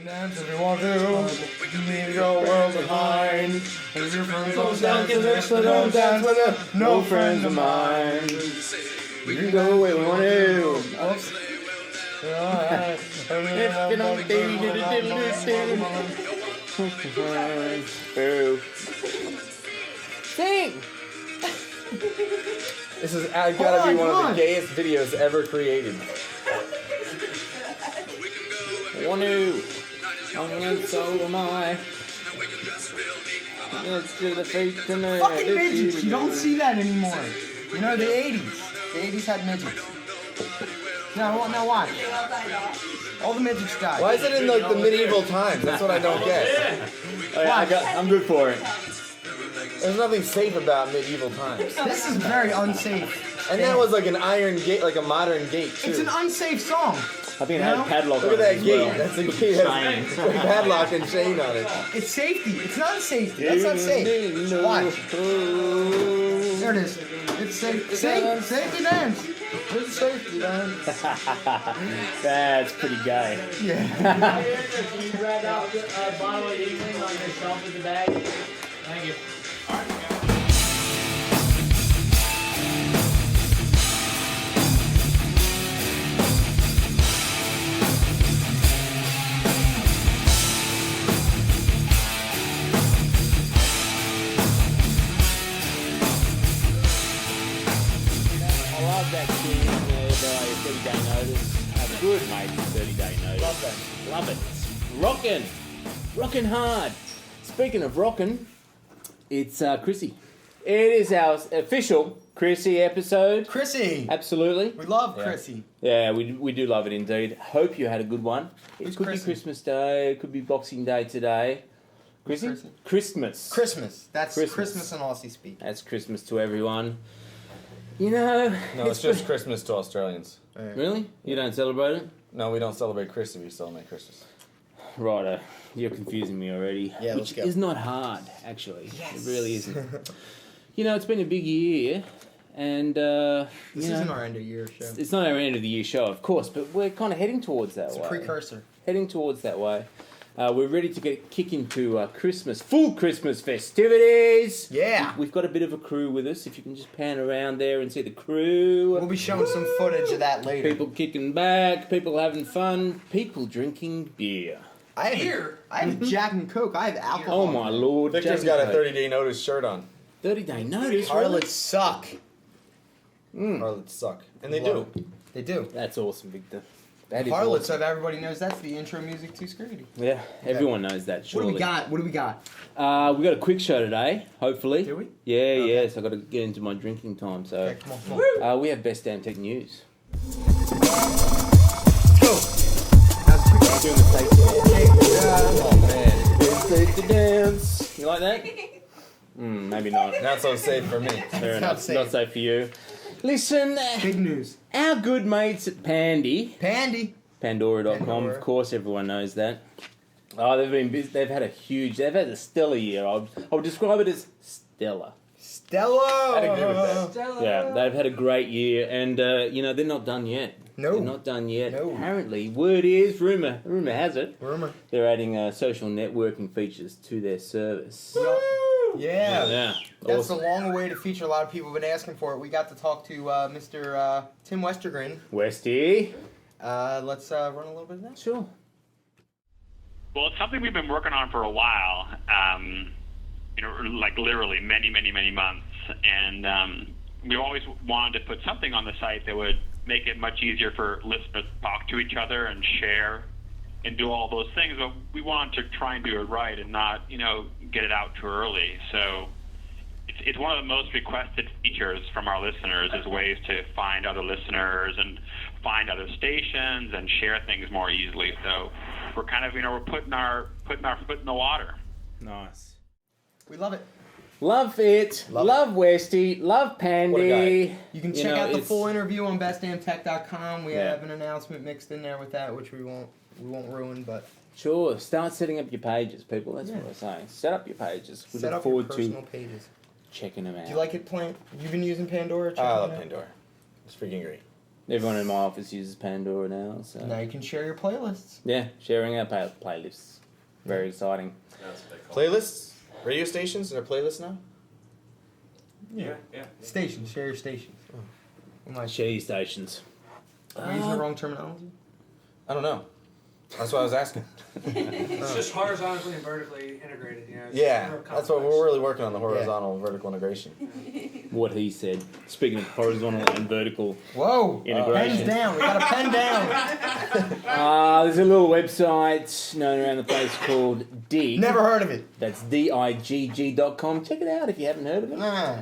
Dance if you want to. Leave your world behind. If your friends don't dance, don't dance with them. No friends of mine. We can go where we want to. Sing! This has gotta be one of the gayest videos ever created. One new. And so am I. Fucking midgets. You don't see that anymore. You know, the 80s. The 80s had midgets. Now watch. All the midgets died. Why is it in like the medieval times? That's what I don't get. I'm good for it. There's nothing safe about medieval times. This is very unsafe. And that was like an iron gate, like a modern gate too. It's an unsafe song. I think it had a padlock Look on at it that as gate. well. That's a gate. That's a padlock and chain on it. It's safety. It's not safety. That's not safe. Watch. There it is. It's safe. Safety dance. It's safety dance. That's pretty gay. Yeah. Can you grab out a bottle of Yingling on your shelf with the bag? Thank you. That tune there, 30-day notice. Have a good, mate, 30-day notice. Love it. Rockin' hard. Speaking of rockin', it's Chrissy. It is our official Chrissy episode. Chrissy. Absolutely. We love Chrissy. Yeah, we do love it indeed. Hope you had a good one. It could be Christmas Day. It could be Boxing Day today. Chrissy? Christmas. That's Christmas in Aussie speak. That's Christmas to everyone. You know... No, it's just Christmas to Australians. Really? You don't celebrate it? No, we don't celebrate Christmas, we celebrate Christmas. Righto. You're confusing me already. Yeah, Which is not hard, actually. Yes. It really isn't. You know, it's been a big year, and... this isn't our end of year show. It's not our end of the year show, of course, but we're kind of heading towards that way. It's a precursor. Heading towards that way. We're ready to kick into Christmas, full Christmas festivities. Yeah. We've got a bit of a crew with us. If you can just pan around there and see the crew. We'll be showing some footage of that later. People kicking back, people having fun, people drinking beer. I have Jack and Coke. I have alcohol. Oh my lord. Victor's got a 30-day notice shirt on. 30-day notice? Harlots suck. Harlots suck. And they do. They do. That's awesome, Victor. That is Harlots, awesome. everybody knows that's the intro music to Scrooty. Yeah, everyone knows that, surely. What do we got? We got a quick show today, hopefully. Do we? Yeah, Okay. yeah, so I've got to get into my drinking time, so... Okay, come on. we have Best Damn Tech News. Go. Oh man. Take the dance. You like that? Maybe not. Not so safe for me. Fair enough. safe. Not safe for you. Listen, Big news. our good mates at Pandy. Pandora.com, Pandora. of course, everyone knows that. Oh, they've had a stellar year. I would describe it as stellar. Stella. I'd agree with that. Yeah, they've had a great year, and they're not done yet. No. They're not done yet. No. Apparently, word is, rumor has it, Rumor. they're adding social networking features to their service. Yeah. Yeah, That's awesome. a long way to feature. A lot of people have been asking for it. We got to talk to Mr. Tim Westergren. Westy. Let's run a little bit of that. Sure. Well, it's something we've been working on for a while, like literally many, many, many months. And we always wanted to put something on the site that would make it much easier for listeners to talk to each other and share and do all those things. But we wanted to try and do it right and not, get it out too early. So it's one of the most requested features from our listeners is ways to find other listeners and find other stations and share things more easily. So we're kind of, we're putting our foot in the water. Nice. We love it. Love it. Love Westy. Love Pandy. You can check out the full interview on bestdamntech.com. We have an announcement mixed in there with that, which we won't ruin, but Sure. Start setting up your pages, people. That's what I'm saying. Set up your pages. We set look up your forward personal to pages. checking them out. Do you like it, Plant? You've been using Pandora? I love Pandora. It's freaking great. Everyone in my office uses Pandora now, so Now you can share your playlists. yeah, sharing our playlists. Very exciting. Playlists? Radio stations? Are there playlists now? Yeah. Stations, share your stations. Am I Share your stations. using the wrong terminology? I don't know. That's what I was asking. It's just horizontally and vertically integrated, you know. it's Yeah, more that's what complex. we're really working on, the horizontal and vertical integration. What he said. Speaking of horizontal and vertical Whoa! integration. Pens down. We got a pen down. There's a little website known around the place called Dig. Never heard of it. That's digg.com. Check it out if you haven't heard of it. Nah.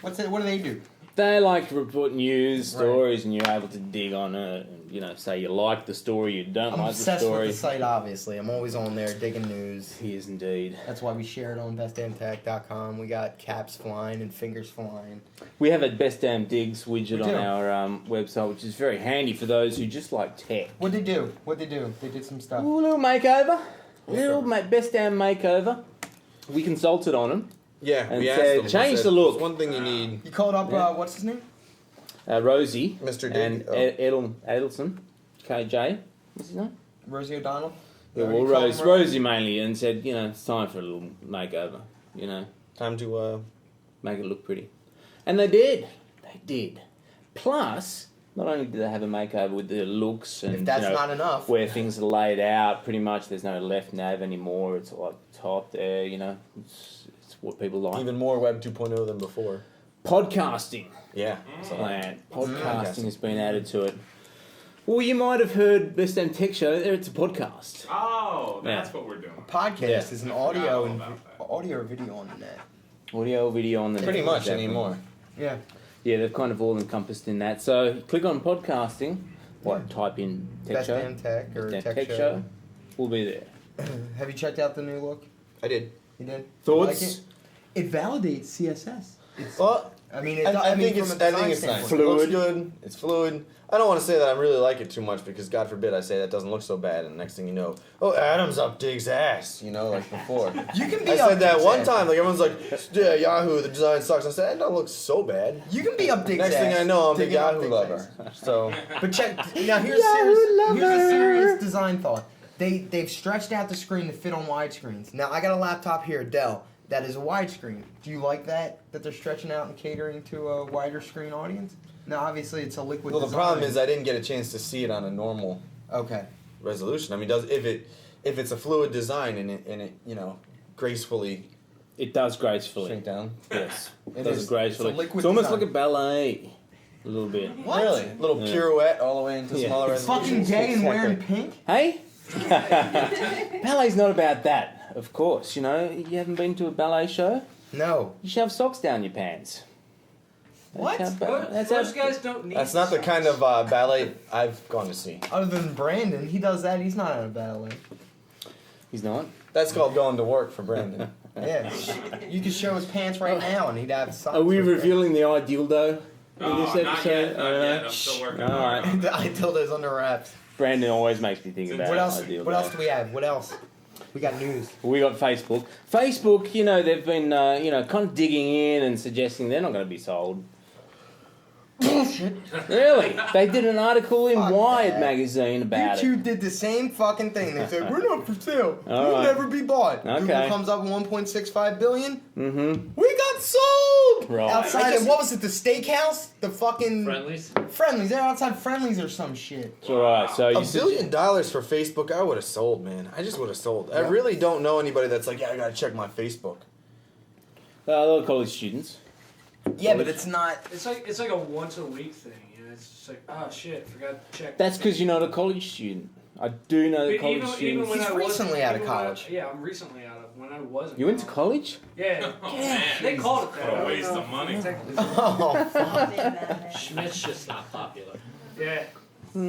What's it? What do they do? They like to report news, Right. stories, and you're able to dig on it. And, you know, say you like the story, you don't I'm like the obsessed story. with the site. Obviously, I'm always on there digging news. He is indeed. That's why we share it on bestdamntech.com. We got caps flying and fingers flying. We have a Best Damn Digs widget We on do. our website, which is very handy for those who just like tech. What'd they do? What'd they do? They did some stuff. Ooh, a little makeover. Best Damn makeover. We consulted on them. Yeah, And we said, asked them. We change said, the look. "There's one thing you need, You called up, Yeah. what's his name? Rosie Mr. Dig." and Oh. Edelson, KJ, what's his name? Rosie O'Donnell? Yeah, Oh, well, you called him Rosie mainly, and said, you know, it's time for a little makeover, you know, Time to, make it look pretty. And they did. They did. Plus, not only did they have a makeover with the looks and If that's you know, not enough. where things are laid out, pretty much there's no left nav anymore. It's like top there, you know. It's what people like. even more Web 2.0 than before. Podcasting Yeah. plan. Podcasting has been added to it. Well, you might have heard Best Damn Tech Show. It's a podcast. Oh, that's Yeah. what we're doing. Podcast Yeah. is an I forgot audio all and about that. audio or video on the net. Audio, video on the Pretty net. much Exactly. anymore. Yeah. Yeah, they've kind of all encompassed in that. So click on podcasting. What? Type in Tech Best Show. Damn Tech or Damn Tech, Show. We'll be there. Have you checked out the new look? I did. You did? Thoughts? You like it? It validates CSS. It's, Well, I mean, it, I mean, think from it's a I design think it's nice. standpoint. It looks Fluid. good. It's fluid. I don't want to say that I really like it too much because God forbid I say that doesn't look so bad, and next thing you know, oh, Adam's up Dig's ass. You know, like before. You can be I up said that Dig's one ass. time. Like everyone's like, yeah, Yahoo, the design sucks. I said that don't look so bad. You can be up Dig's Next ass. thing I know, I'm a digging up Yahoo Dig's lover. ass. So But check now. Here's Yahoo here's a lover. serious design thought. They've stretched out the screen to fit on widescreens. Now I got a laptop here, Dell, that is a widescreen. Do you like that they're stretching out and catering to a wider screen audience? Now obviously it's a liquid. well, the design. problem is I didn't get a chance to see it on a normal Okay. resolution. I mean, if it's a fluid design and it you know gracefully It does gracefully. shrink down. Yes. It It does is. it gracefully. It's a liquid almost design. like a ballet. A little bit. What? Really, little Yeah. pirouette all the way into Yeah. smaller It's fucking resolutions. gay and Exactly. wearing pink. Hey? Ballet's not about that, of course. You know, you haven't been to a ballet show? No. You shove socks down your pants. What? That's how, But that's those how, guys don't need. That's not the kind of ballet I've gone to see. Other than Brandon, he does that. He's not at a ballet. He's not. That's called going to work for Brandon. Yeah. You could show his pants right now, and he'd have socks. Are we with that. revealing the ideal though in Oh, this not episode? yet, not yet. I'm still working All on right. it. I told those under wraps. Brandon always makes me think about What else? ideal What though. else do we have? What else? We got news. We got Facebook. Facebook, you know, they've been, you know, kind of digging in and suggesting they're not going to be sold. Bullshit. Really? They did an article in Fuck Wired that. magazine about it. YouTube did the same fucking thing. They said, we're not for sale. All We'll right. never be bought. Okay. Google comes up with 1.65 billion. Mm-hmm. We got sold! Right. Outside of, what was it, the steakhouse? The fucking... Friendlies. Friendlies. They're outside Friendlies or some shit. It's all right. So you $1 billion for Facebook, I would have sold, man. I just would have sold. I really don't know anybody that's like, yeah, I gotta check my Facebook. a lot of college students. Yeah, but it's not... It's like a once a week thing. You know, it's just like, oh shit, forgot to check. That's because you're not a college student. I do know that But college even students. when He's I wasn't- recently out of even when I- college. yeah, I'm recently out of when I wasn't. You went to college? Yeah. Oh, man. They called it that. What a I don't waste know of money. if technically- Oh, fuck. Schmidt's just not popular. Yeah. I I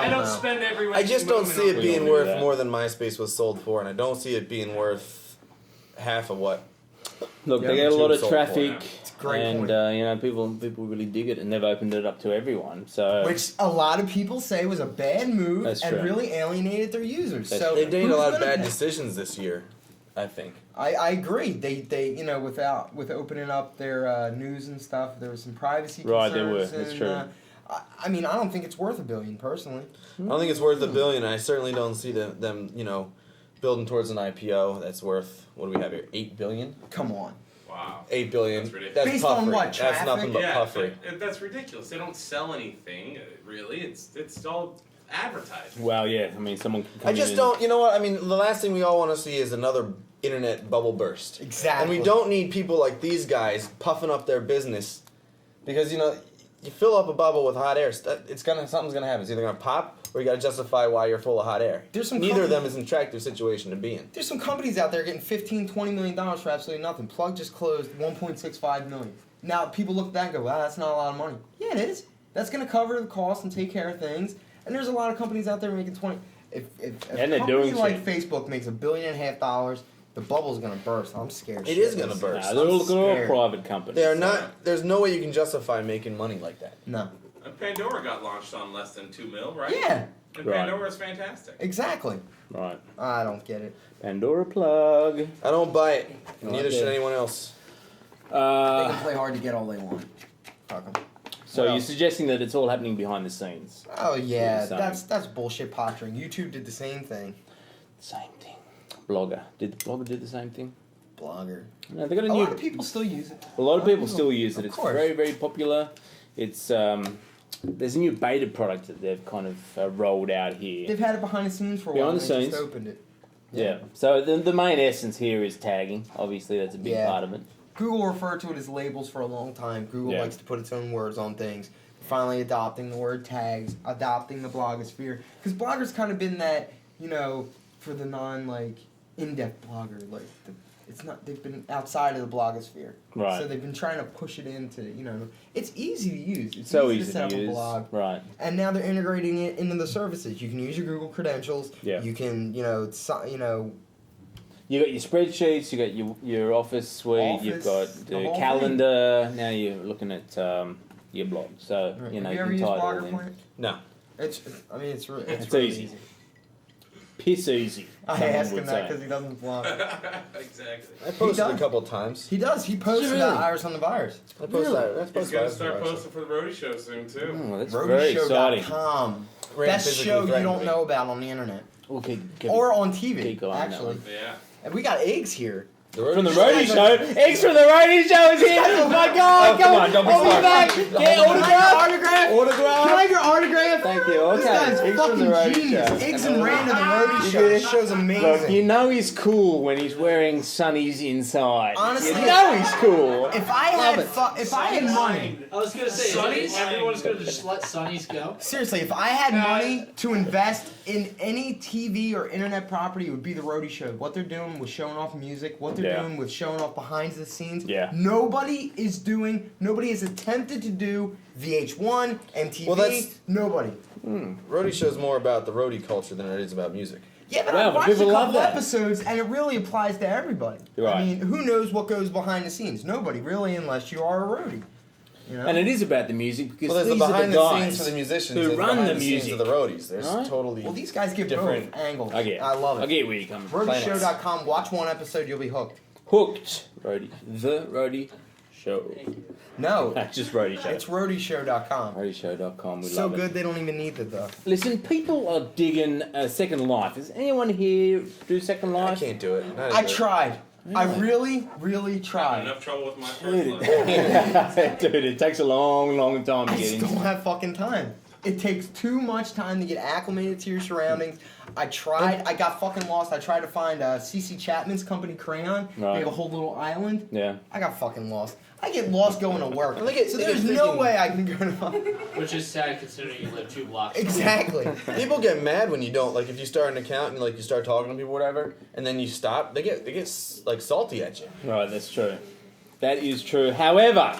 don't don't know. spend every. I just don't see it We being don't do worth that. more than MySpace was sold for, and I don't see it being worth half of what. Look, Yeah, they get a lot of YouTube sold for traffic, now. It's a great and point. you know, people really dig it, and they've opened it up to everyone. So Which a lot of people say was a bad move That's and true. really alienated their users. That's So They've made a who's lot of gonna bad pay? decisions this year, I think. I agree. They you know with opening up their news and stuff, there was some privacy concerns. Right, there were. That's and, true. I mean, I don't think it's worth $1 billion personally. I don't think it's worth $1 billion. I certainly don't see them, building towards an IPO. That's worth, what do we have here? $8 billion? Come on. Wow. $8 billion. That's ridiculous. That's Based puffery. on what, That's traffic? nothing but Yeah, puffery. that's ridiculous. They don't sell anything, really. It's all advertising. Well, yeah. I mean, someone can come I just in don't. You know what? I mean, the last thing we all want to see is another internet bubble burst. Exactly. And we don't need people like these guys puffing up their business, because you fill up a bubble with hot air. Something's gonna happen. It's either gonna pop or you gotta justify why you're full of hot air. There's some Neither of them companies- is an attractive situation to be in. There's some companies out there getting $15-20 million for absolutely nothing. Plug just closed $1.65 million. Now people look at that and go, "Wow, that's not a lot of money." Yeah, it is. That's gonna cover the cost and take care of things. And there's a lot of companies out there making 20. If And a they're Oh, company doing like shit. Facebook makes $1.5 billion, the bubble's gonna burst. I'm scared. It is gonna burst. They're all scared. private companies. They are not. There's no way you can justify making money like that. No. And Pandora got launched on less than $2 million, right? Yeah. And Right. Pandora is fantastic. Exactly. Right. I don't get it. Pandora plug. I don't buy it. Neither Okay. should anyone else. They can Uh, play hard to get all they want. Fuck 'em. so What you're else? suggesting that it's all happening behind the scenes? Oh yeah, Same. that's bullshit posturing. YouTube did the same thing. Same thing. Blogger. Did the Blogger do the same thing? Blogger. No, they got A a new. lot of people still use it. A lot of people still use it. Of It's course. very, very popular. It's there's a new beta product that they've kind of rolled out here. They've had it behind the scenes for a Behind while. the and they scenes. just opened it. Yeah. So the main essence here is tagging. Obviously, that's a big Yeah. part of it. Google referred to it as labels for a long time. Google Yeah. likes to put its own words on things. Finally adopting the word tags, adopting the blogosphere. Because bloggers kind of been that, for the in-depth blogger. It's not, they've been outside of the blogosphere. Right. So they've been trying to push it into, it's easy to use. It's So easy easy set to up use. a blog. Right. And now they're integrating it into the services. You can use your Google credentials. Yeah. You can, You got your spreadsheets. You got your Office suite. You've got Office, the the whole calendar. Now you're looking at your blog. So Right. you Have you ever can used tie it all Blogger in. Plant? No. It's really, It's really easy. Piss easy. I someone asked would him that say. because he doesn't blog. Exactly. I posted a does. couple times. He does. He posts Really? about Iris on the Virus. I posted that's He's gonna start posting for the Roadie Show soon too. Oh, that's very exciting. RoadieShow.com. Ran Best physically show you threatened don't me. know about on the internet. Okay. Or on TV, keep going on that actually. one. Yeah. And we got eggs here. From the Roadie Show. Eggs from the Roadie Show is here. Oh my God! Oh, come on, don't be I'll smart. back. Get Can I have your autograph. autograph? Autograph. Can I have your autograph? Thank you. This Okay. guy's Eggs from the fucking Roadie genius. Show. Eggs and Rand of the Roadie Show. This show's amazing. Look, you know he's cool when he's wearing sunnies inside. Honestly, you know he's cool. if I had money, I was gonna say, Sonny's? everyone's gonna just let Sonny's go. seriously, if I had money to invest in any TV or internet property, it would be the Roadie Show. What they're doing with showing off music, what they're Yeah. doing with showing off behind the scenes. Yeah. Nobody has attempted to do VH1, MTV. Well, that's- nobody. Roadie show's more about the roadie culture than it is about music. Yeah, but Well, I've but watched a people love couple that. episodes, and it really applies to everybody. Right. I mean, who knows what goes behind the scenes? Nobody, really, unless you are a roadie. And it is about the music because Well, there's the these are behind the the guys scenes for the musicians who and run behind the the music. scenes of the roadies. There's Right. totally Well, these guys get different both angles. I get. I love it. I get where you're coming from. RoadieShow.com. Watch one episode, you'll be hooked. Hooked. Roadie. The Roadie Show. No, Just Roadie Show. it's RoadieShow.com. RoadieShow.com. We So love good it. they don't even need it though. Listen, people are digging Second Life. Does anyone here do Second I Life? can't do it. Not I into it. tried. I really, really Having tried. enough trouble with my Dude, first love. dude, it takes a long, long time to I get just don't into. have fucking time. It takes too much time to get acclimated to your surroundings. I tried. I got fucking lost. I tried to find CC Chapman's company Crayon. Right. They have a whole little island. Yeah. I got fucking lost. I get lost going to work. Look at- so look at there's no freaking- way I can go to. Which is sad considering you live 2 blocks. from Exactly. People get mad when you don't. Like if you start an account and like you start talking to people, whatever, and then you stop, they get like salty at you. Right, that's true. That is true. However,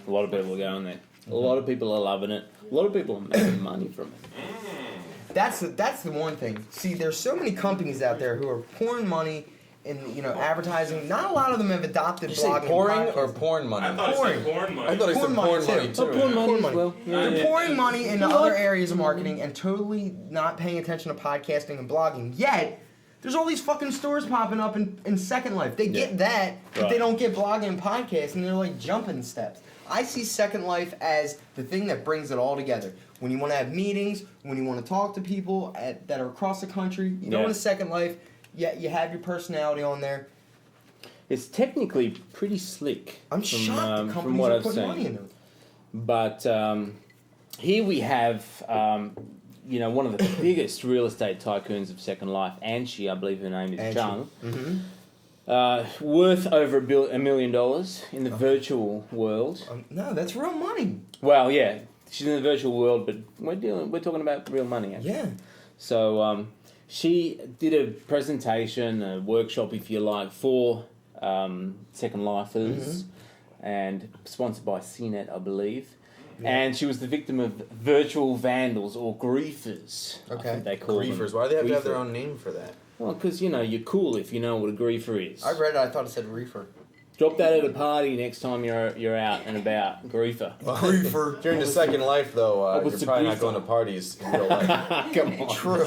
a lot of people are going there. A lot of people are loving it. A lot of people are making money from it. That's the one thing. See, there's so many companies out there who are pouring money in advertising. Not a lot of them have adopted Did you say blogging. pouring podcasting. or porn I money? thought it Pouring. said porn money. I thought it said Porn money, porn money too. too. Oh, porn money Porn as money. well. Yeah, They're yeah. pouring money into other areas of marketing and totally not paying attention to podcasting and blogging. Yet, there's all these fucking stores popping up in Second Life. They get that, but Right. they don't get blogging and podcasting. They're like jumping steps. I see Second Life as the thing that brings it all together. When you want to have meetings, when you want to talk to people that are across the country, you go into Second Life. Yeah, you have your personality on there. It's technically pretty slick. I'm shocked the from companies what are I've putting seen. money into it. But here we have, one of the biggest real estate tycoons of Second Life, Anshi, I believe her name is Anshi. Chung, Mm-hmm. worth over $1 million in the virtual world. No, that's real money. Well, yeah, she's in the virtual world, but we're talking about real money, actually. Yeah. So she did a presentation, a workshop, if you like, for Second Lifers, and sponsored by CNET, I believe. Yeah. And she was the victim of virtual vandals or griefers. Okay. I think they call Griefers. them. Why do they have to have their Griefer. own name for that? Well, because, you're cool if you know what a griefer is. I read it. I thought it said reefer. Drop that at a party next time you're out and about. Griefer. Griefer. During the Second Life, though, what's you're the probably not griefer? going to parties in real life. Come on. True.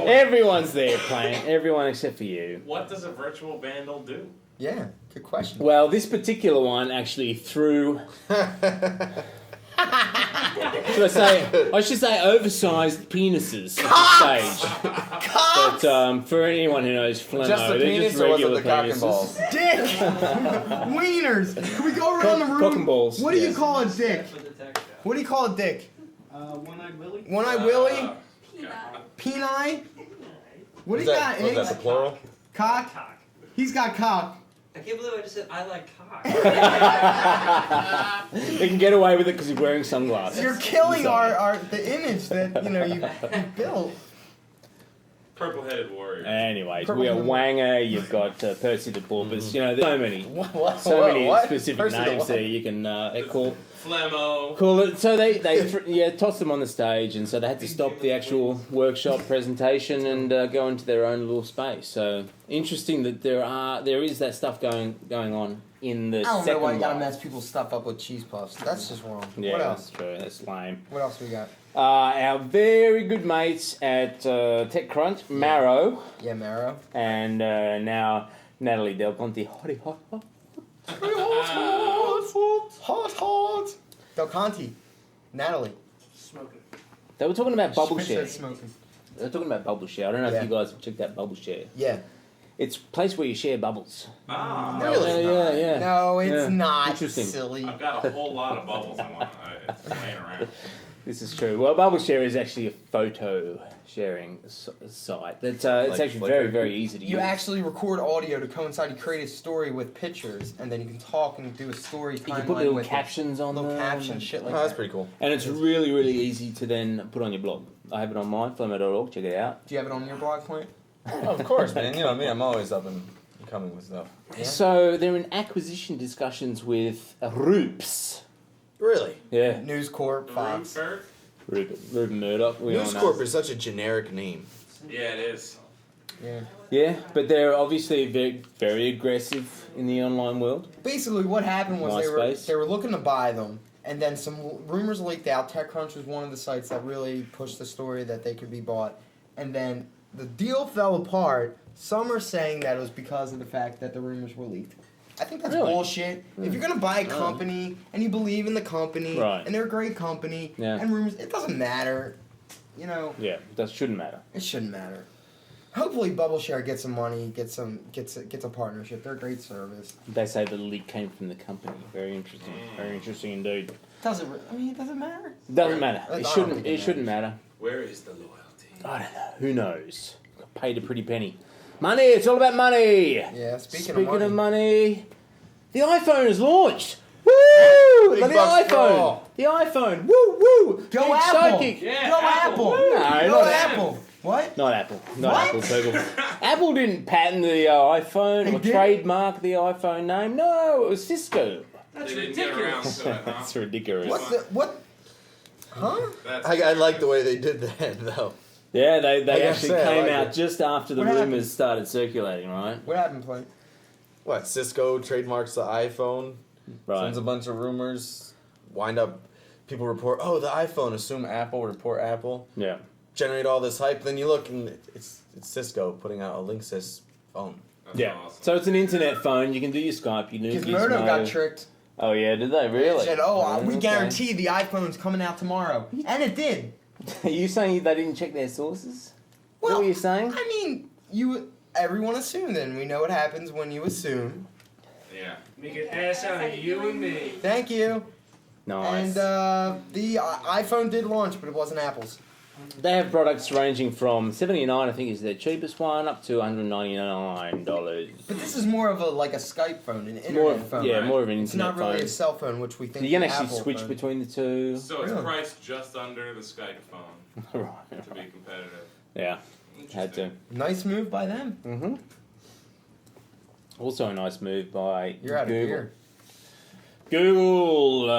Everyone's there playing. Everyone except for you. What does a virtual vandal do? Yeah. Good question. Well, this particular one actually threw... I should say oversized penises at the stage. But for anyone who knows Flemo, Just the they're penis, just or was it regular the cock and penises. balls? Dick! Wieners! Can we go around the room? Cock and balls. What do you Yes. call a dick? What do you call a dick? One-eyed Willie. One-eyed Willie? Peni? What do you got, Was that Iggs? the plural? Cock? He's got cock. I can't believe I just said I like cock. They can get away with it because he's wearing sunglasses. You're killing the image that you built. Purple-headed warrior. Anyways, we got Wanger, you've got Percy the Porpoise, there's so many. What? So many What? specific Percy the names what? there you can call. Flemo. Cool. So they tossed them on the stage, and so they had to stop the actual workshop presentation and go into their own little space. So interesting that there is that stuff going on in the I don't know Second why you gotta Life. mess people's stuff up with cheese puffs. That's just wrong. Yeah, What else? that's true. That's lame. What else we got? Our very good mates at TechCrunch, Marrow, Yeah, Marrow. and now Natalie Del Conte. Hot. Del Conte. Natalie. Smoking. They were talking about bubble Schmidt share. said smoking. They were talking about bubble share. I don't know Yeah. if you guys have checked out bubble share. Yeah. It's a place where you share bubbles. Ah, Really? Yeah. No, it's Yeah. not. Interesting. Silly. I've got a whole lot of bubbles I want. It's laying around. This is true. Well, bubble share is actually a photo sharing site. It's Like actually Flickr? very, very easy to use. You actually record audio to coincide. You create a story with pictures, and then you can talk and do a story You can timeline put little with captions on little them. captions, shit like Oh, that's that. pretty cool. And it's really, really easy to then put on your blog. I have it on mine, flemo.org. Check it out. Do you have it on your blog point? Of course, man. You know me. I'm always up and coming with stuff. Yeah. So they're in acquisition discussions with Roops. Really? Yeah, News Corp, Fox. Rupert? Rupert Murdoch. We all News know. Corp is such a generic name. Yeah, it is. Yeah. Yeah, but they're obviously very, very aggressive in the online world. Basically, what happened was MySpace. they were looking to buy them, and then some rumors leaked out. TechCrunch was one of the sites that really pushed the story that they could be bought, and then the deal fell apart. Some are saying that it was because of the fact that the rumors were leaked. I think that's Really? bullshit. If you're gonna buy a company and you believe in the company Right. and they're a great company Yeah. and rumors, it doesn't matter. You know, Yeah, that shouldn't matter. it shouldn't matter. Hopefully, BubbleShare gets some money, gets a partnership. They're a great service. They say the leak came from the company. Very interesting. Very interesting indeed. It doesn't matter. It doesn't matter. I It don't shouldn't. think It shouldn't matter. Where is the loyalty? I don't know. Who knows? Got paid a pretty penny. Money. It's all about money. Yeah. Speaking of money, the iPhone is launched. Woo! Big The bucks for iPhone. all. The iPhone. Woo woo. Go Big Apple. psychic. Yeah, Go Apple. No, Go not Apple. What? Not Apple. Not What? Apple, people. Apple didn't patent the iPhone They or didn't? trademark the iPhone name. No, it was Cisco. They didn't get around to it, huh? That's ridiculous. What? Huh? That's I like the way they did that, though. Yeah, they gotta actually say, I came like out it. just after the What happened? rumors started circulating, right? What happened, Clay? What? Cisco trademarks the iPhone, Right. sends a bunch of rumors, wind up, people report, oh, the iPhone, assume Apple, report Apple, Yeah. generate all this hype. Then you look and it's Cisco putting out a Linksys phone. That's Yeah. awesome. So it's an internet phone. You can do your Skype. You can do Because Gizmo. Gizmodo got tricked. Oh yeah, did they really? They said, we Okay. guarantee the iPhone's coming out tomorrow. And it did. Are you saying they didn't check their sources? Is that Well, what you're saying? I mean, everyone assumed, and we know what happens when you assume. Yeah. Make an ass out of you and me. Thank you. Nice. And the iPhone did launch, but it wasn't Apple's. They have products ranging from $79, I think is their cheapest one, up to $199. But this is more of a Skype phone, an internet More, phone. yeah, right? more of an It's internet not really phone. a cell phone, which we think. You can the actually Apple switch phone. between the two. So it's Really? priced just under the Skype phone right. to be competitive. Yeah, had to. Interesting. Nice move by them. Mm-hmm. Also a nice move by You're out of Google. here. Google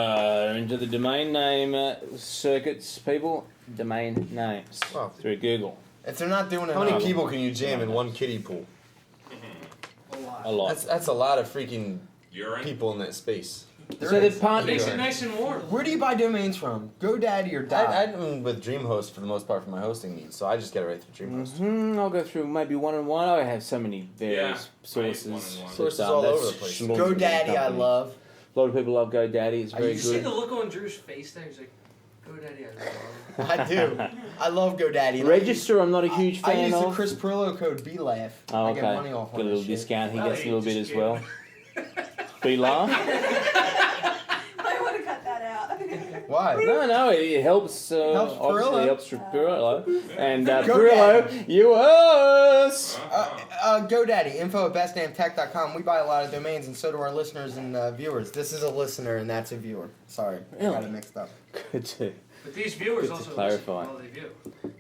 into the domain name circuits, people. Domain names Wow. through Google. If they're not doing it, How many Um, people can you jam in one kiddie pool? A lot. A lot. That's a lot of freaking Urine. people in that space. So they're Makes partly. it nice and warm. Where do you buy domains from? GoDaddy or Dot? I'm with DreamHost for the most part for my hosting needs, so I just get it right through DreamHost. I'll go through maybe one and one. I have so many various Yeah, I use sources. one-on-one. Sources That's, all that's over the place. schmaltzy with the GoDaddy, I company. love. A lot of people love GoDaddy. It's I very use You see good. the look on Drew's face there? He's like, GoDaddy, I love. I do. I love GoDaddy. And Register, I'm not a huge I fan use the of. Chris Perillo code BLAUGH. Oh, I okay. get money off Get a on little this shit. discount. He Well, gets a he little bit just as well. gave Be laugh. I want to cut that out. Why? No, it helps. Helps Obviously, Perillo. it helps Perillo. And GoDaddy. Perillo, you us. GoDaddy, info@bestdamntech.com. We buy a lot of domains, and so do our listeners and viewers. This is a listener, and that's a viewer. Sorry, I got it mixed up. Good to. But these viewers Good to also clarify. listen while they view.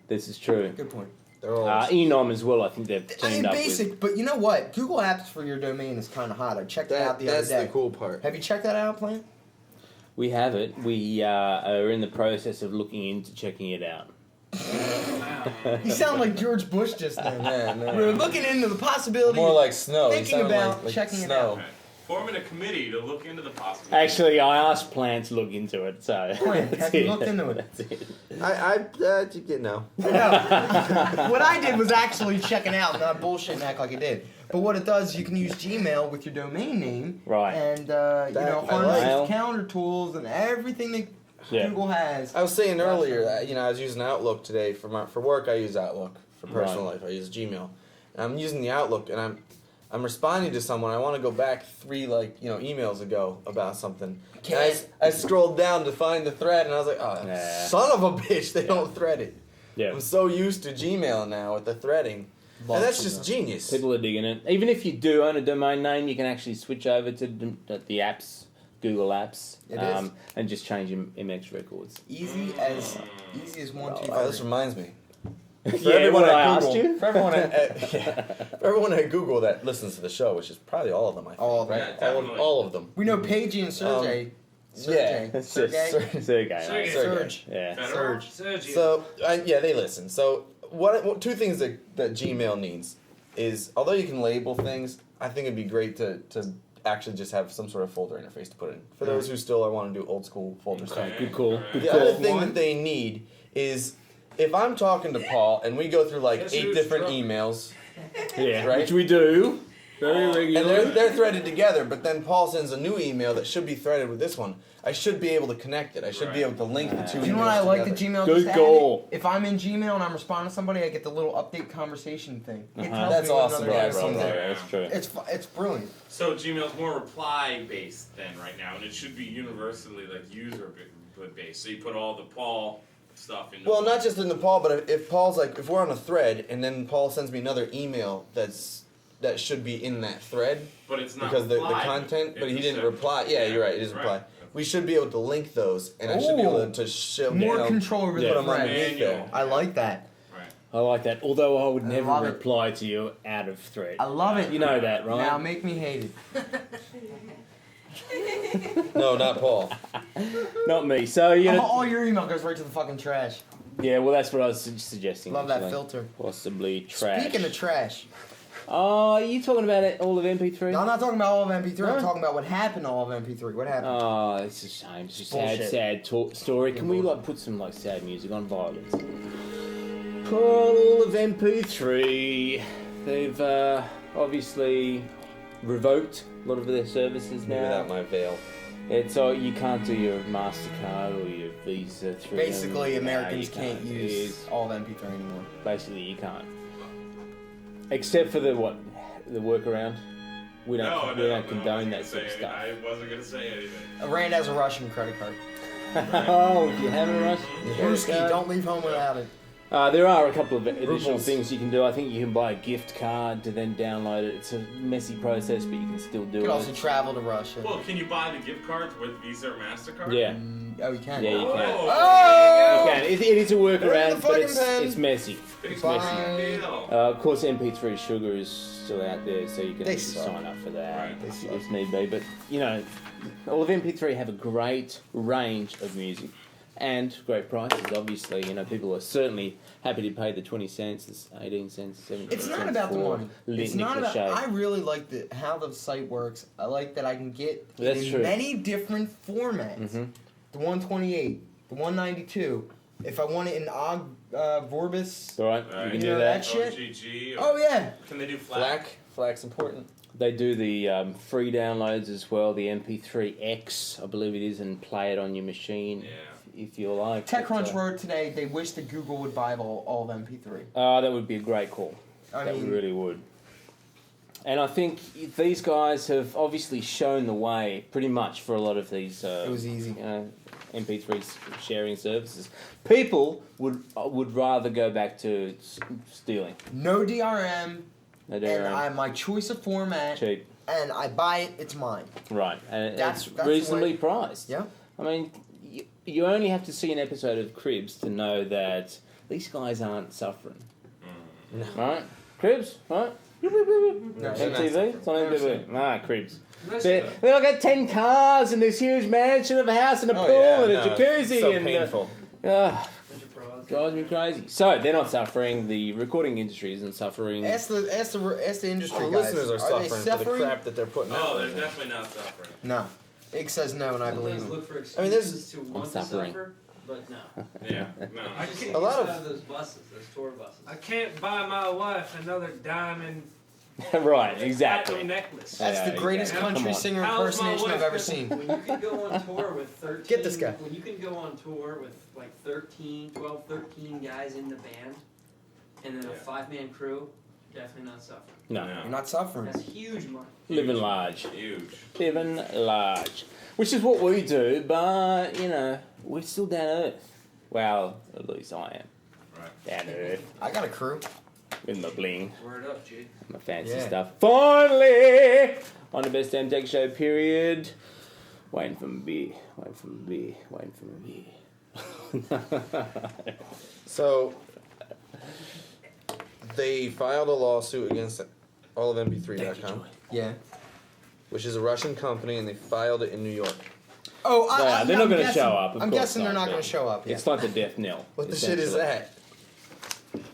This is true. Good point. They're all Enom as well. I think they've I mean, teamed up basic, but you know what? Google Apps for your domain is kind of hot. I checked it out the other that's day. the cool part. Have you checked that out, Plant? We have it. We are in the process of looking into checking it out. You sound like George Bush just then. Yeah, no. We're looking into the possibility. More like snow. You Thinking sound about like checking it snow. Okay. Forming a committee to look into the possibility. Actually, I asked Plant to look into it. So Plant, that's have you it. looked into it? That's it. You know. No. What I did was actually check it out, not bullshit and act like it did. But what it does, you can use Gmail with your domain name, Right. and I harness like. calendar tools and everything that Yeah. Google has. I was saying earlier that I was using Outlook today for work. I use Outlook for personal life. I use Gmail, and I'm using the Outlook, and I'm responding to someone. I want to go back 3 emails ago about something. And I scrolled down to find the thread, and I was like, oh, Nah. son of a bitch! They don't thread it. Yeah. I'm so used to Gmail now with the threading, and that's just genius. People are digging it. Even if you do own a domain name, you can actually switch over to the apps, Google Apps, It is. and just change your MX records. Easy as 1, 2, 3. Oh, this reminds me. Yeah, everyone what at I asked Google, you? For everyone at Google that listens to the show, which is probably all of them, I think. All of them. right? Yeah, all, definitely. all of them. We know Paige and Sergey. Yeah. It's Sergey. just Sergey. Sergey. Serge. Yeah. Federal? Sergio. So they listen. So what 2 things that Gmail needs is, although you can label things, I think it'd be great to actually just have some sort of folder interface to put in for those who still want to do old school folder stuff. Okay. Good call. Good The call. other thing that they need is, if I'm talking to Paul and we go through like Guess 8 who's different drunk? emails, Yeah, Right? which we do very and regularly. they're threaded together, but then Paul sends a new email that should be threaded with this one, I should be able to connect it. I should be able to link the 2 emails Do you know what I like that together. Gmail Good just added? goal. If I'm in Gmail and I'm responding to somebody, I get the little update conversation thing. It tells That's me when awesome, another yeah, guy bro. sees it. That's true. It's brilliant. So Gmail's more reply based then right now, and it should be universally like user based. So you put all the Paul stuff in. Well, not just in the Paul, but if Paul's like, if we're on a thread and then Paul sends me another email that should be in that thread but it's not because the replied. content, but It's he a didn't separate- reply. Yeah, you're right. He doesn't reply. We should be able to link those, and I should be able to show More control over Yeah. the put them thread. underneath there. I like that. Right. I like that. Although I would I never love it. reply to you out of thread. I love it. You know that, right? Now make me hate it. No, not Paul. Not me. So you know, All your email goes right to the fucking trash. yeah. Well, that's what I was suggesting. Love that actually. filter. Possibly trash. Speaking of trash, Oh, are you talking about it, all of MP3? no, I'm not talking about all of MP3. No? I'm talking about what happened to all of MP3. What happened? Oh, it's a shame. It's a Bullshit. sad story. Can we like put some like sad music on violence? All of MP3. They've obviously revoked a lot of their services Maybe now. without my veil. It's you can't do your MasterCard or your Visa through Basically, them. Americans You can't use all of MP3 anymore. Basically, you can't. Except for the workaround. We don't condone that sort of stuff. I wasn't gonna say anything. Rand has a Russian credit card. Oh, if you have a Russian Ruski, don't leave home without it. There are a couple of additional Rubles. things you can do. I think you can buy a gift card to then download it. It's a messy process, but you can still do You it. can also travel to Russia. Well, can you buy the gift cards with Visa or MasterCard? Yeah. Oh, you can. Yeah, you can. Oh! You can. It is a There's workaround, the but it's fucking messy. Big It's Bye. messy. deal. Of course, MP3 Sugar is still out there, so you can They actually suck. sign up for that Right. if need be. But, all of MP3 have a great range of music and great prices, obviously. People are certainly happy to pay the 20 cents, the 18 cents, 17 It's cents not about the for money. Lit It's not Nick about. Lachey. I really like how the site works. I like that I can get That's in true. many different formats. Mhm. The 128, the 192. If I want it in Vorbis. All right, Right. you can You do know that. that shit? OGG. Oh yeah. Can they do FLAC? FLAC's important. They do the free downloads as well, the MP3X, I believe it is, and play it on your machine if you like. TechCrunch wrote today they wish that Google would buy all of MP3. That would be a great call. I That mean, really would. And I think these guys have obviously shown the way pretty much for a lot of these it was easy. MP3 sharing services. People would rather go back to stealing. No DRM, No and DRM. my choice of format, Cheap. and I buy it. It's mine. Right. And That's it's the reasonably way- priced. Yeah. I mean, you only have to see an episode of Cribs to know that these guys aren't suffering. No. Right? Cribs? Right? MTV? It's on MTV. Cribs. They all got 10 cars and this huge mansion of a house and a pool and a jacuzzi so and painful. drives me crazy. So they're not suffering. The recording industry isn't suffering. Ask the industry The guys. listeners are they suffering for the crap that they're putting out. Oh, they're definitely not suffering. No. Ig says no, and I believe Sometimes him. look for excuses I mean, there's- to want to suffering. suffer, but no. Yeah, no. I Just can't, get A lot used of- out those buses, those tour buses. I can't buy my wife another diamond Right, factory exactly. necklace. That's Yeah, the greatest yeah. country Come on. singer How's my impersonation I've wife ever doing? seen. When you can go on tour with 13... Get this guy. When you can go on tour with like 12, 13 guys in the band, and then a Yeah. 5-man crew, definitely not suffering. No. You're not suffering. That's huge money. Living large. Huge. Living large. Which is what we do, but, we're still down to earth. Well, at least I am. Right. Down to earth. I got a crew. With my bling. Word up, G. My fancy Yeah. stuff. Finally! On the Best Damn Tech Show, period. Waiting for my beer. Waiting for my beer. Waiting for my beer. So they filed a lawsuit against all of MP3.com, Yeah. which is a Russian company, and they filed it in New York. Oh, Well, they're not I'm going to guessing- show up. Of I'm course guessing they're not going but to show up. Yeah. It's like the death knell. What the shit is essentially. that?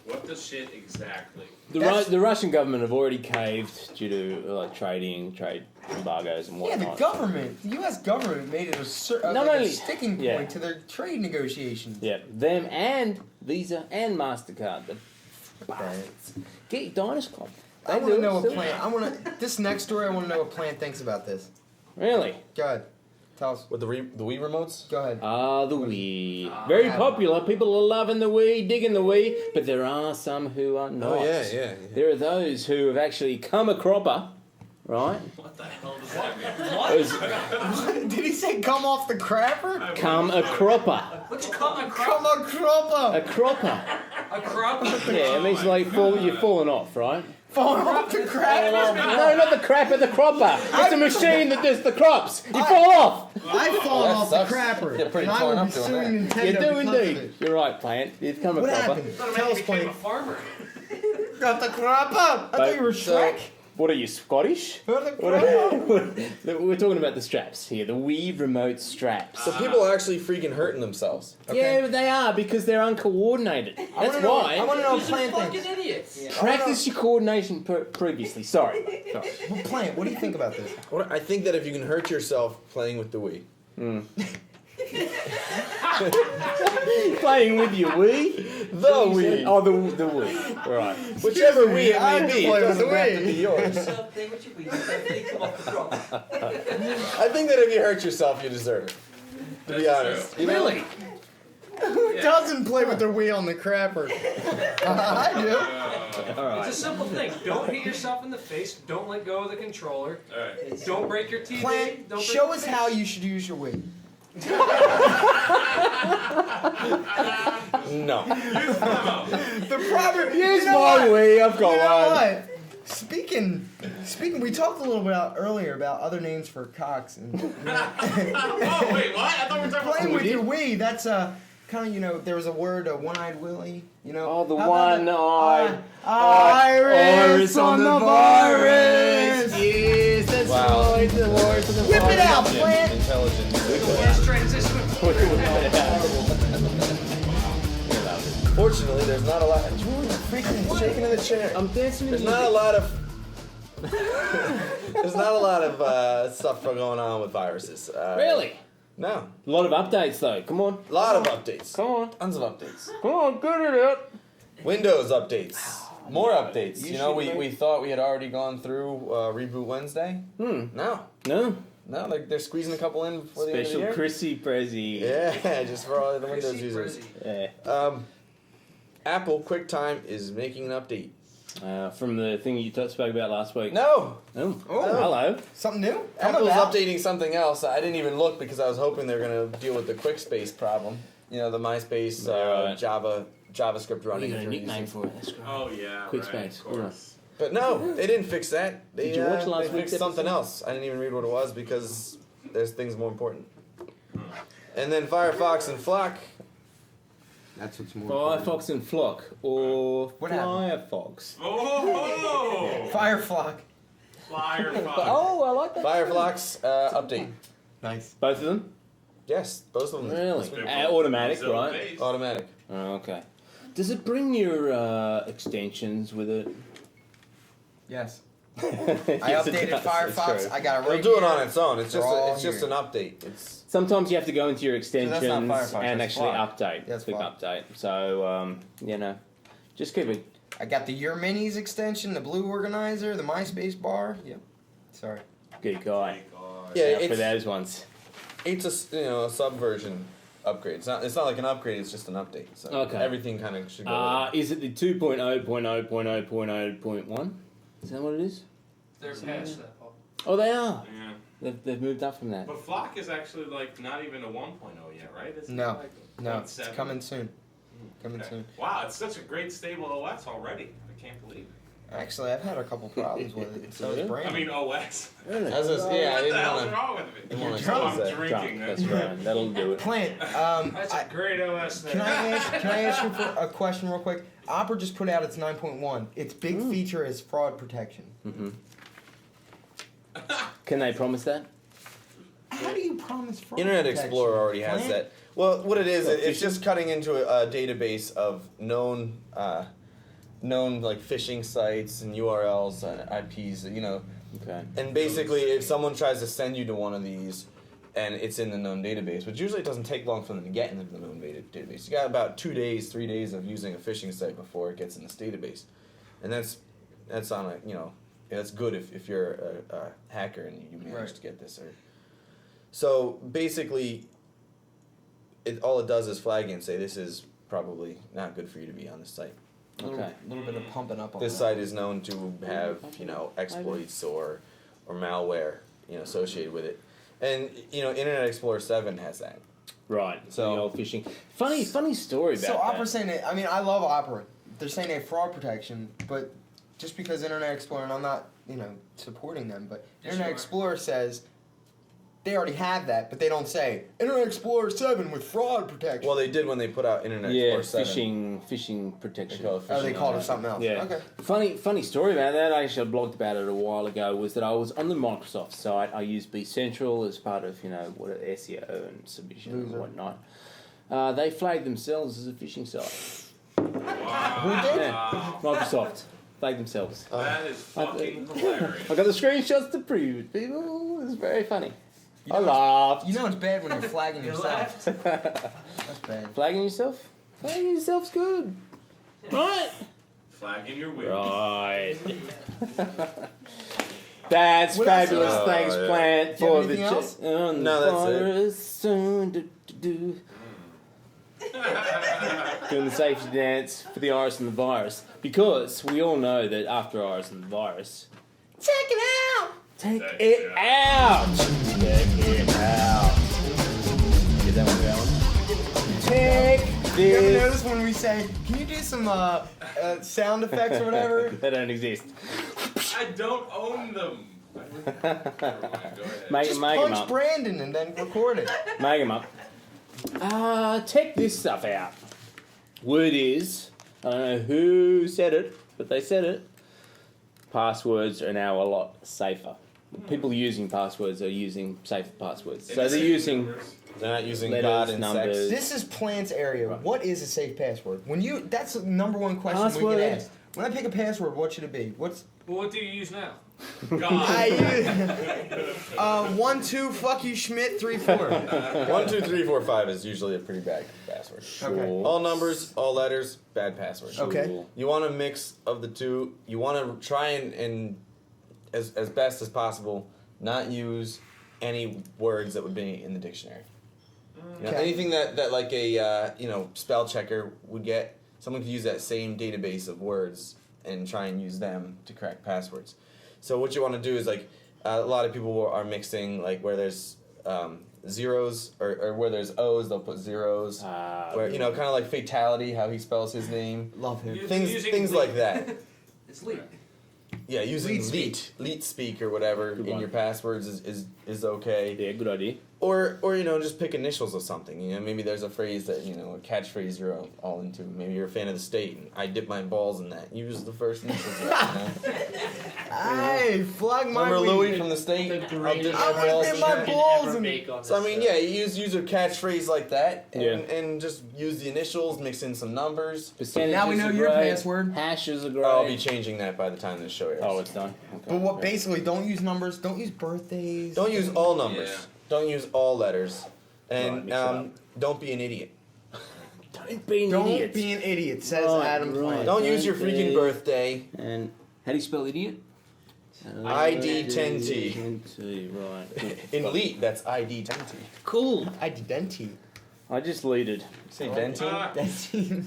What the shit exactly? The Russian government have already caved due to trade embargoes and Yeah, whatnot. the government, the U.S. government made it Not like only- a sticking point yeah. to their trade negotiations. Yeah, them and Visa and MasterCard. The bastards. Get your Diners Club. I They want to do it know what still. Plant. This next story, I want to know what Plant thinks about this. Really? Go ahead. Tell us. With the Wii remotes? Go ahead. The Wii. Very yeah. popular. People are loving the Wii, digging the Wii, but there are some who are not. Oh, yeah. There are those who have actually come a cropper, right? What the hell does that mean? Did he say come off the crapper? Come a cropper. What's called a Come on, A cropper. cropper. A crop? Yeah, it means like you're falling off, right? Falling off the crapper. No, not the crapper, the cropper. It's a machine that does the crops. You fall off. I've fallen That off sucks. the crapper. You're pretty and I torn will up be doing suing Nintendo You do because of indeed. it. You're right, Plant. You've come a What cropper. happened? Thought it Tell made us, you became a Plant. farmer. Got the crapper. I thought you were Shrek. What are you, Scottish? Got the What crapper. are- We're talking about the straps here, the Wii remote straps. So people are actually freaking hurting themselves. Yeah, but they are because they're uncoordinated. I That's wanna know- why. I want to know what These are Plant fucking thinks. idiots. Practice your coordination previously. Sorry. Well, Plant, what do you think about this? I think that if you can hurt yourself playing with the Wii, Playing with your Wii? The Wii. Oh, the Wii. Right. Whichever Wii it I may be, play it with the doesn't have to Wii. be yours. So play with your Wii. They come off the drop. I think that if you hurt yourself, you deserve it. To be That's honest. true. You know? Really? Who doesn't play with their wheel on the crapper? I do. All right. It's a simple thing. Don't hit yourself in the face. Don't let go of the controller. Alright. Don't break your TV. Plant, Don't break show your us face. how you should use your Wii. No. The proper. Here's you know my what? Wii. I've You got know one. what? Speaking, we talked a little bit earlier about other names for cocks and Oh, wait, what? I thought we were talking playing about with your Wii. That's kind of there was a word, one-eyed Willie. Oh, the How about one-eyed Iris on the virus. Yes, that's Wow. right. The voice of the Whip it out, Intelligent. Plant. Intelligent. Worst transition of Fortunately, there's not a lot. Julian, freaking shaking in the chair. I'm dancing in There's the not a lot of. There's not a lot of stuff going on with viruses. Really? No. A lot of updates, though. Come on. A lot of updates. Come on. Tons of updates. Come on. Get it out. Windows updates. More updates. You You know, should we thought we had already gone through Reboot Wednesday. No. No. No, they're squeezing a couple in before the end of the Special year. Chrissy Prezi. Yeah, just for all the Windows Chrissy users. Brizzy. Yeah. Apple QuickTime is making an update. From the thing you spoke about last week. No! Oh. Oh. Hello. Something new? Come Apple's about. updating something else. I didn't even look because I was hoping they were going to deal with the QuickSpace problem. You know, the MySpace Right. JavaScript running. You got a through nickname these- for it. That's great. Oh, yeah. Quick right, space. Of course. But no, they didn't fix that. They, Did you watch last they week's fixed something episode? else. I didn't even read what it was because there's things more important. And then Firefox and Flock. That's what's more. Firefox and Flock. Or What happened? Firefox. Oh! Fireflock. Firefox. Oh, I like that. Firefox update. Nice. Both of them? Yes, both of them. Really? They're Automatic, Zone right? based. Automatic. Oh, okay. Does it bring your extensions with it? Yes. Yes, I it updated does, Firefox. it's true. I got it It'll right do it here. on its own. It's They're just all it's just here. an update. It's Sometimes you have to go into your that's extensions not Firefox, and that's actually Flock. update. That's Click Flock. update. So, just keep it. I got the Your Minis extension, the Blue Organizer, the MySpace bar. Yep. Sorry. Good guy. yeah, Out for it's those ones. a subversion upgrade. It's not like an upgrade. It's just an update. So Okay. everything kind of should go. Is it the 2.0.0.0.0.1? Is that what it is? They're past that, Paul. Oh, they are. Yeah. They've moved up from that. But Flock is actually like not even a 1.0 yet, right? Isn't No. it like No, it's 0.7? coming soon. Coming Okay. soon. Wow, it's such a great stable OS already. I can't believe it. Actually, I've had a couple problems with it. So Yeah? it's brand I mean OS. Really? As is, yeah, I What the didn't hell's want wrong with me? Didn't wanna Oh, close I'm that. drinking. That's right. That'll do it. Plant. That's a great OS there. Can I ask you for a question real quick? Opera just put out its 9.1. Its big feature is fraud protection. Mm-hmm. Can they promise that? How do you promise fraud Internet protection? Explorer already has Plant? that. Well, what it is, Well, it's just cutting into a database of known like phishing sites and URLs and IPs. You know, Okay. and basically, if someone tries to send you to one of these, and it's in the known database, which usually it doesn't take long for them to get into the known database. You got about 2 days, 3 days of using a phishing site before it gets in this database, and that's on a that's good if you're a hacker and you manage Right. to get this. So basically, all it does is flag it and say this is probably not good for you to be on this site. Okay. A little bit of pumping up on This that. site is known to have exploits or malware associated with it, and Internet Explorer 7 has that. Right. So- So the old phishing. Funny story about So that. Opera's saying it. I mean, I love Opera. They're saying they have fraud protection, but just because Internet Explorer, and I'm not supporting them, but Yes, Internet you are. Explorer says they already have that, but they don't say Internet Explorer 7 with fraud protection. Well, they did when they put out Internet Yeah, Explorer 7. phishing They protection. call it Oh, they phishing called on it something else. Yeah. Okay. Funny story about that. Actually, I blogged about it a while ago. Was that I was on the Microsoft site. I used B Central as part of what SEO and submission Loser. and whatnot. They flagged themselves as a phishing site. Wow. Yeah. Microsoft flagged themselves. That is fucking hilarious. I got the screenshots to prove it, people. It's very funny. I laughed. You know it's bad when you're flagging You yourself. laughed? That's bad. Flagging yourself? Flagging yourself's good. Right? Flagging your wig. Right. That's What else fabulous. is- Thanks, yeah. Plant, Do you have for the anything else? No, that's it. Soon doing the safety dance for the Iris and the Virus, because we all know that after Iris and the Virus, Check it out. take Take it it out. Check it out. Get that one going. Take You ever this. notice when we say, "Can you do some sound effects or whatever"? They don't exist. I don't own them. Never mind, go ahead. Make Just 'em punch up. Brandon and then record it. Make 'em up. Check this stuff out. Word is, I don't know who said it, but they said it. Passwords are now a lot safer. People using passwords are using safer passwords. So they're using They're not using letters, God and numbers. sex. This is Plant's area. Right. What is a safe password? When you, that's the number one question we Password? get asked. When I pick a password, what should it be? What's Well, what do you use now? God. I 1 2 fuck you Schmidt 3 4. 1, 2, 3, 4, 5 is usually a pretty bad password. Okay. All numbers, all letters, bad password. Okay. You want a mix of the two. You want to try and as best as possible, not use any words that would be in the dictionary. You know, Okay. anything that like a spell checker would get, someone could use that same database of words and try and use them to crack passwords. So what you want to do is like a lot of people are mixing like where there's zeros or where there's O's, they'll put zeros. Where kind of like Fatality, how he spells his name. Love him. Things like that. It's leak. Yeah, using leet speak or whatever Good in one. your passwords is okay. Yeah, good idea. Or just pick initials of something. Maybe there's a phrase that a catchphrase you're all into. Maybe you're a fan of the state, and I dip my balls in that. Use the first initials. Hey, flog my Remember weed. Louis from the state? The I'll dip greatest my I wanna balls dip in my that. balls in make on So I this mean, stuff. yeah, you use a catchphrase like that, and, Yeah. and just use the initials, mix in some numbers. Percentages Now we know are your great. password. Hashes are great. I'll be changing that by the time this show airs. Oh, it's done. Okay. But what basically, don't use numbers, don't use birthdays. Don't use all numbers. Yeah. Don't use all letters, Right, and mix it up. don't be an idiot. Don't be an Don't idiot. be an idiot, says Right, Adam right. Plant. Don't use your freaking birthday. And how do you spell idiot? ID10T. 10T, right. In leet, that's ID 10T. Cool. I did denti. I just leaded. Say denti. Denti.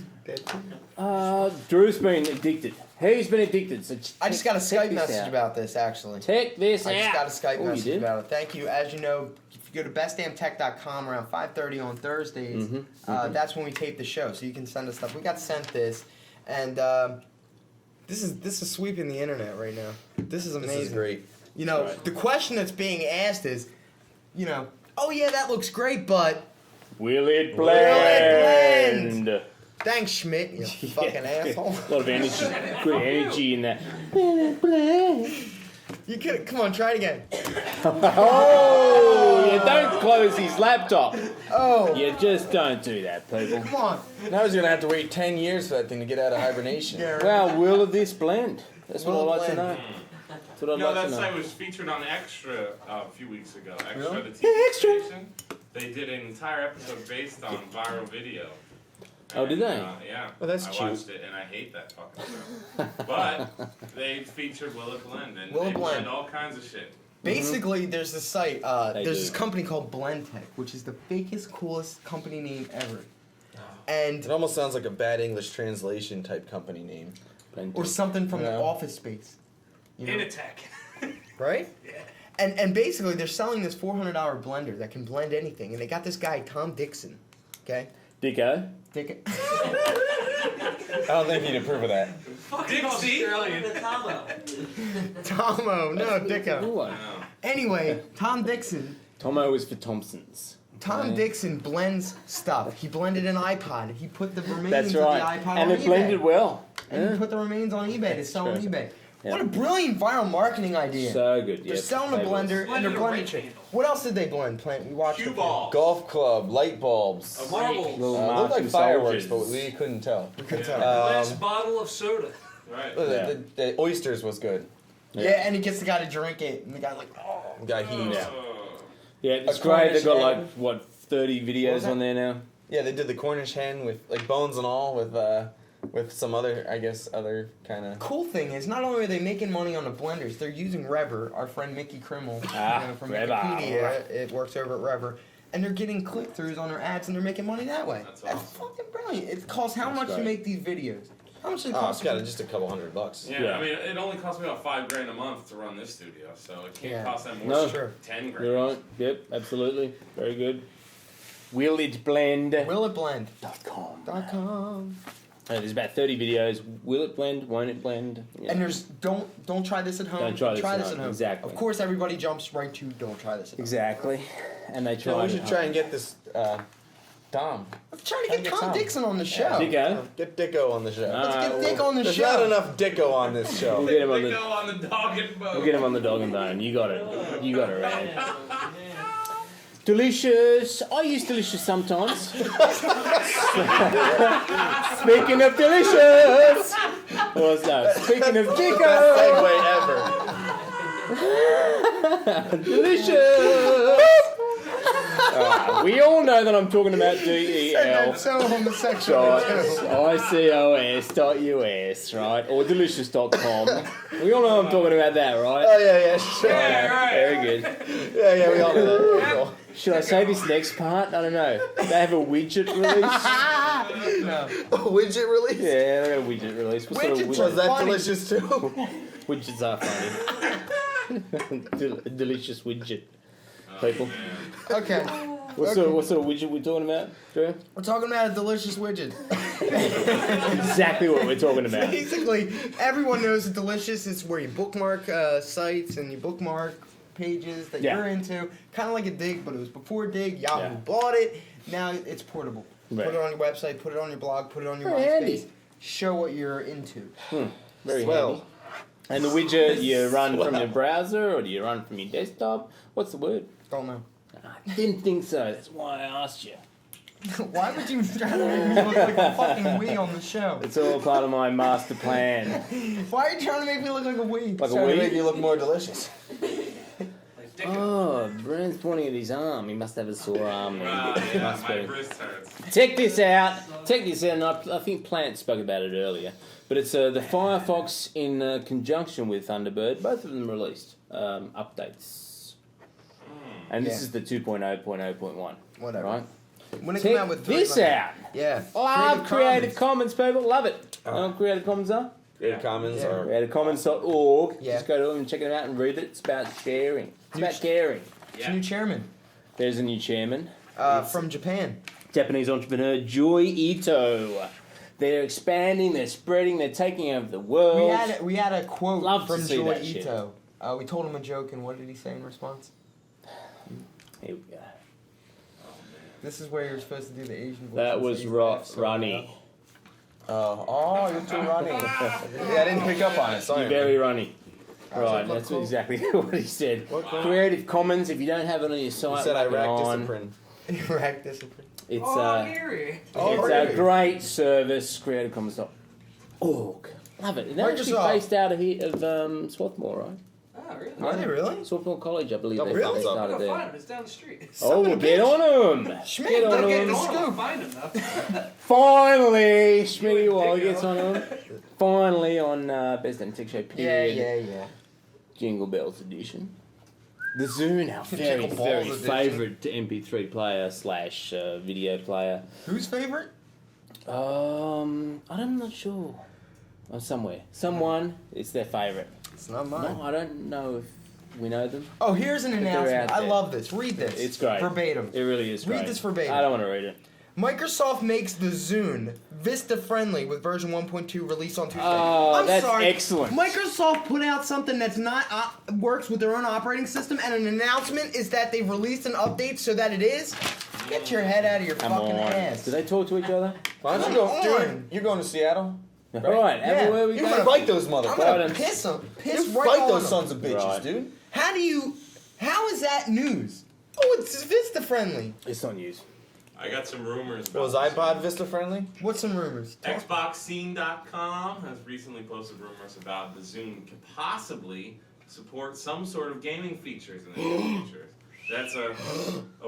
Drew's been addicted. He's been addicted. So I just got a check Skype this message out. about this, actually. Check this I out. just got a Skype Oh, you message did? about it. Thank you. As you know, if you go to bestdamntech.com around 5:30 on Thursdays, that's when we tape the show. So you can send us stuff. We got sent this, and this is sweeping the internet right now. This is amazing. This is great. Right. The question that's being asked is, oh yeah, that looks great, but Will it Will it blend? thanks, Schmidt, you fucking asshole. A lot of energy. Good energy in that. You could come on, try it again. Oh, you don't close his laptop. Oh, You just don't do that, people. come on. Now he's gonna have to wait 10 years for that thing to get out of hibernation. Yeah, right. Well, will this blend? That's what Will I'd it like to blend? know. That's what I'd No, like that to know. site was featured on Extra a few weeks ago. Extra, Really? the TV Extra. station. They did an entire episode based on viral video. Oh, did they? Yeah. Oh, that's I cute. watched it and I hate that fucking show. But they featured Will It Blend and Will It they Blend. blend all kinds of shit. Basically, there's this site. They There's do. this company called BlendTech, which is the fakest, coolest company name ever. And It almost sounds like a bad English translation type company name. Blend. or something from Yeah. the Office Space. You know? Inatech. Right? Yeah. And basically, they're selling this $400 blender that can blend anything. And they got this guy, Tom Dixon. Okay? Dicko. Dick. I don't think he'd approve of that. Fucking Australian. Tomo, no, Dicko. Ooh, I know. Anyway, Tom Dixon. Tomo is for Thompsons. Tom Dixon blends stuff. He blended an iPod. He put the remains That's of the right. iPod And on it blended eBay. well. And Yeah. he put the remains on eBay to That's sell on true. eBay. Yeah. What a brilliant viral marketing idea. So good. They're Yep. selling a Fabulous. blender and they're Blended a blending. wrench handle. What else did they blend, Plant? We watched Cue the ball. Golf club, light bulbs. A Marble. Little Looked Martian like fireworks, soldiers. but we couldn't tell. We could Yeah. tell. Glass Um, bottle of soda. Right. The oysters was good. Yeah, and he gets the guy to drink it, and the guy's like, oh. Got heat. Yeah. Yeah, it's A great. Cornish They've got hen. like what 30 videos on there now. Yeah, they did the Cornish hen with like bones and all with some other, I guess, other kind of. Cool thing is, not only are they making money on the blenders, they're using Rever. Our friend Mickey Krimmel from Rever. Wikipedia, it works over at Rever, and they're getting click-throughs on their ads, and they're making money that way. That's That's awesome. fucking brilliant. It costs how much to great. make these videos? How much does it Oh, cost? it's got just a couple $100. Yeah, Yeah. I mean, it only costs me about $5,000 a month to run this studio, so it can't Yeah. cost them more No. than Sure. $10,000. You're right. Yep, absolutely. Very good. Will it blend? Will it blend? .com. There's about 30 videos. Will it blend? Won't it blend? Yeah. And there's don't try this at home. Don't try this at at home. home. Exactly. Of course, everybody jumps right to don't try this at home. Exactly. And they try. No, we should try and get this Dom. Let's try to get Tom Dixon on the show. Dicko. Get Dicko on the show. Let's get Alright, Dick on the There's show. not enough Dicko on this We'll show. get him on They the. go on the dog and bone. We'll get him on the dog and bone. You got it. You got it, Rand. Delicious. I use delicious sometimes. Speaking of delicious. What's that? Speaking of Dicko. Segue ever. Delicious. We all know that I'm talking about DEL. That's so homosexual. ICOS.us, right? Or delicious.com. We all know I'm talking about that, right? Oh yeah, sure. Yeah, Very good. Yeah, we all know that. Cool. Should I say this next part? I don't know. They have a widget release. Widget release? Yeah, they got a widget release. What sort of Widgets Was widget? that Funny. delicious too? Widgets are funny. Delicious widget. People. Okay, What sort of widget we talking about, Drew? we're talking about a delicious widget. Exactly what we're talking about. Basically, everyone knows that delicious is where you bookmark sites and you bookmark pages that Yeah. you're into. Kind of like a Dig, but it was before Dig. Yahoo Yeah. bought it. Now it's portable. Right. Put it on your website. Put it on your blog. Put it on your Very MySpace. handy. Show what you're into. Very Swell. handy. And the widget, you run from your browser or do you run from your desktop? What's the word? Don't know. I didn't think so. That's why I asked you. Why would you try to make me look like a fucking wee on the show? It's all part of my master plan. Why are you trying to make me look like a wee? Like a Trying to make wee? you look more delicious. Like Dicko. Oh, Brand's pointing at his arm. He must have a sore arm. Then. Yeah, Must my be. wrist hurts. Check this out. Check this out. And I think Plant spoke about it earlier. But it's the Firefox in conjunction with Thunderbird. Both of them released updates. And this Yeah. is the 2.0.0.1. Whatever. Right? When it came Check out with this 300 out. Yeah. Love Creative Commons, people. Love it. You know what Creative Commons are? Creative Commons Yeah. are. CreativeCommons.org. Yeah. Just go to them and check it out and read it. It's about sharing. It's about caring. It's a new chairman There's a new chairman. from Japan. Japanese entrepreneur Joy Ito. They're expanding, they're spreading, they're taking over the world. We had a quote Love to from see Joy that shit. Ito. We told him a joke, and what did he say in response? Here we go. This is where you're supposed to do the Asian voice. That and was say the F, so Runny. Oh, you're too running. Yeah, I didn't pick up on it. Sorry. You're very runny. Right, what that's quote? exactly what he said. Creative Commons, if you don't have it on your You site, said whack it Iraq on. discipline. Iraq discipline. It's Gary. Oh, it's really? a great service, creativecommons.org. Love it. And they're actually Microsoft. based out of here, of Swarthmore, right? Oh, really? Are they really? Swarthmore College, I believe Double they thumbs up. started Go there. find him. It's down the street. Oh, Son of a get bitch. on him! Schmidt, Get on don't get him! the I'll scoop. find him though. Finally, Schmitty You Wall and gets on him. Finally on Best Damn Tech Show Yeah, period. yeah. Jingle Bells edition. The Zune, our very, Jingle Balls very edition. favourite MP3 player slash video player. Whose favorite? I'm not sure. Oh, somewhere. Someone, it's their favourite. It's not mine. No, I don't know if we know them. Oh, here's an But they're announcement. out I there. love this. Read this. It's great. Verbatim. It really is Read great. this verbatim. I don't want to read it. Microsoft makes the Zune Vista friendly with version 1.2 release on Tuesday. Oh, I'm that's sorry. excellent. Microsoft put out something that's not works with their own operating system, and an announcement is that they've released an update so that it is. Get your head out of your Come fucking on. ass. Do they talk to each other? Why don't you Come go, on. dude? You're going to Seattle. Right, everywhere we You're go. gonna Fight those I'm motherfuckers. gonna Right. piss them. Piss You right fight on those them. sons of bitches, Right. dude. How is that news? Oh, it's Vista friendly. It's not news. I got some rumors. About Was iPod Vista friendly? What's some rumors? XboxScene.com has recently posted rumors about the Zune could possibly support some sort of gaming features in the near future. That's a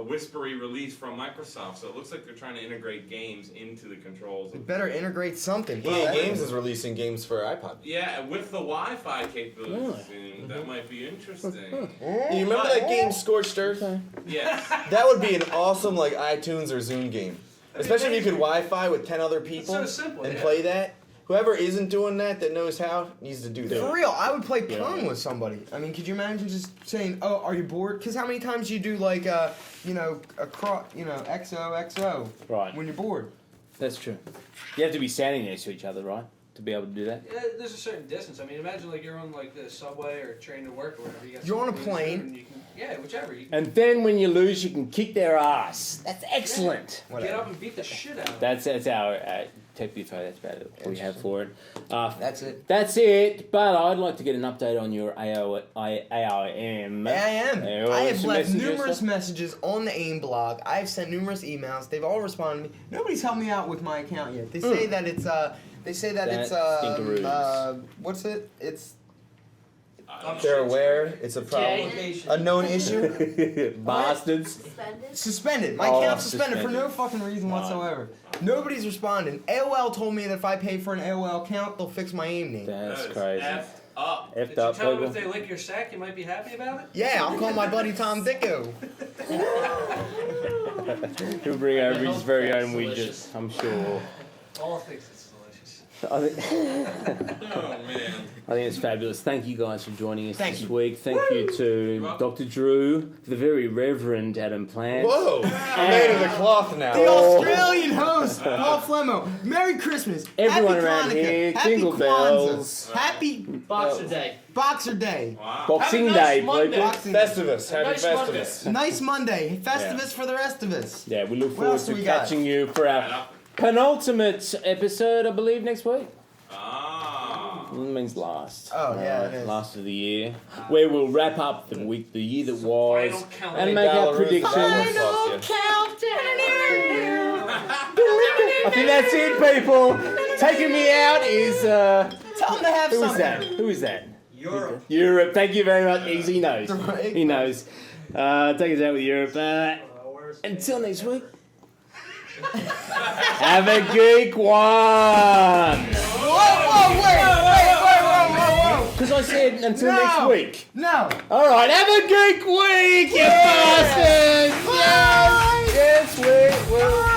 whispery release from Microsoft. So it looks like they're trying to integrate games into the controls. They better integrate something. EA Games is releasing games for iPod. Yeah, with the Wi-Fi capabilities, that might be interesting. You remember that game Scorched Earth? Yes. That would be an awesome like iTunes or Zune game. Especially if you could Wi-Fi with 10 other people so simple, and yeah. play that. Whoever isn't doing that knows how, needs to do that. For real, I would play Pong with somebody. I mean, could you imagine just saying, "Oh, are you bored?" Because how many times you do like XOXO Right. when you're bored? That's true. You have to be standing next to each other, right, to be able to do that. Yeah, there's a certain distance. I mean, imagine like you're on like the subway or train to work or whatever. You got You're on a something to do plane. and you can, yeah, whichever. You can And then when you lose, you can kick their ass. That's excellent. get up and beat the shit out of them. That's our tech info. That's about it. We have for it. That's it. That's it. But I'd like to get an update on your AIM. I have some left messenger numerous stuff? messages on the AIM blog. I have sent numerous emails. They've all responded to me. Nobody's helped me out with my account yet. They say that it's stinkeroos. what's it? It's They're aware it's a problem. A known issue. Bastards. Suspended? suspended. My Oh, account's suspended for suspended. no fucking reason whatsoever. Nobody's responding. AOL told me that if I pay for an AOL account, they'll fix my AIM name. That's That is crazy. effed up. Effed Did you up, tell them if people. they lick your sack, you might be happy about it? Yeah, I'll call my buddy Tom Dicko. He'll bring over his hope very that's own delicious. widget, I'm sure. All thinks it's delicious. I think, Oh man. I think it's fabulous. Thank you guys for joining us Thank this you. week. Thank you to welcome. Dr. Drew, the very Reverend Adam Plant. Whoa! Made of the cloth now. The Australian host, Paul Flemmo. Merry Christmas. Everyone Happy around Hanukkah. here, Happy jingle Kwanzaa. bells. Happy Boxer Day. Boxer Day. Wow. Boxing Have a nice Day, Monday. people. Boxing Festivus. Happy Nice Festivus. Nice Monday. Festivus for the rest of us. Yeah, we look What forward else to do we got? catching you for our penultimate episode, I believe, next week. It means last. Oh, yeah, Alright, it is. last of the year, where we'll wrap up the week, the year that was, Final count. and make our Belarus predictions. Belarus. I think that's it, people. Taking me out is Tell them to have who is something. that? Who is that? Europe. Europe. Thank you very much. He knows. Right. He knows. Take us out with Europe. Until next week. Have a geek one. Whoa, wait. Because I said until No. next week. No. All right. Have a geek week, you bastards. Yes, we will.